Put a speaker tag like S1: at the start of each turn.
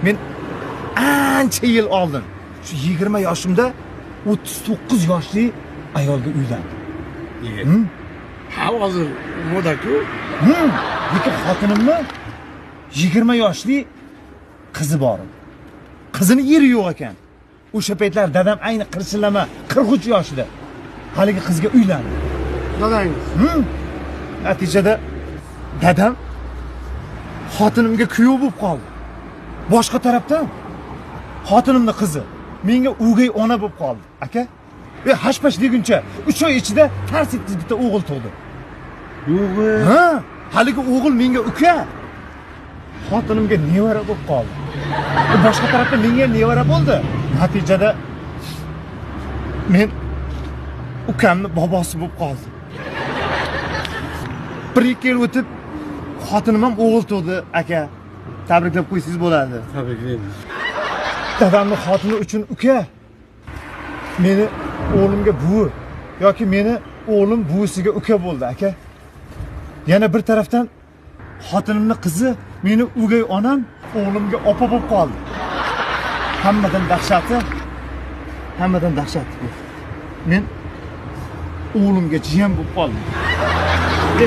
S1: Men ancha yil oldin shu 20 yoshimda 39 yoshli ayolga uylandim.
S2: Ha, hozir moda-ku.
S1: Lekin xotinimni 20 yoshli qizi bor. Qizini yeri yo'q ekan. O'sha paytlar dadam ayni qirchillama 43 yoshida. Haligi qizga uylandi.
S2: Dadangiz.
S1: Natijada dadam xotinimga kuyov bo'lib qoldi. Boshqa tarafdan xotinimning qizi menga o'gay ona bo'lib qoldi. Aka, hash-pash deguncha 3 oy ichida tars etib bitta o'g'il tug'di.
S2: O'g'il.
S1: Ha, haligi o'g'il menga uka. Xotinimga nevara bo'lib qoldi. Boshqa tarafdan menga nevara bo'ldi. Natijada men ukamni bobosi bo'lib qoldim. 1-2 yil o'tib xotinim ham o'g'il tug'di, aka. Tabriklab qo'ysangiz bo'ladi.
S2: Tabriklayman.
S1: Dadamning xotini uchun uka, meni o'g'limga buvi yoki meni o'g'lim buvisiga uka bo'ldi, aka. Yana bir tarafdan xotinimning qizi meni o'gay onam o'g'limga opa bo'lib qoldi. Hammadan dahshati bu. Men o'g'limga jiyan bo'lib qoldim.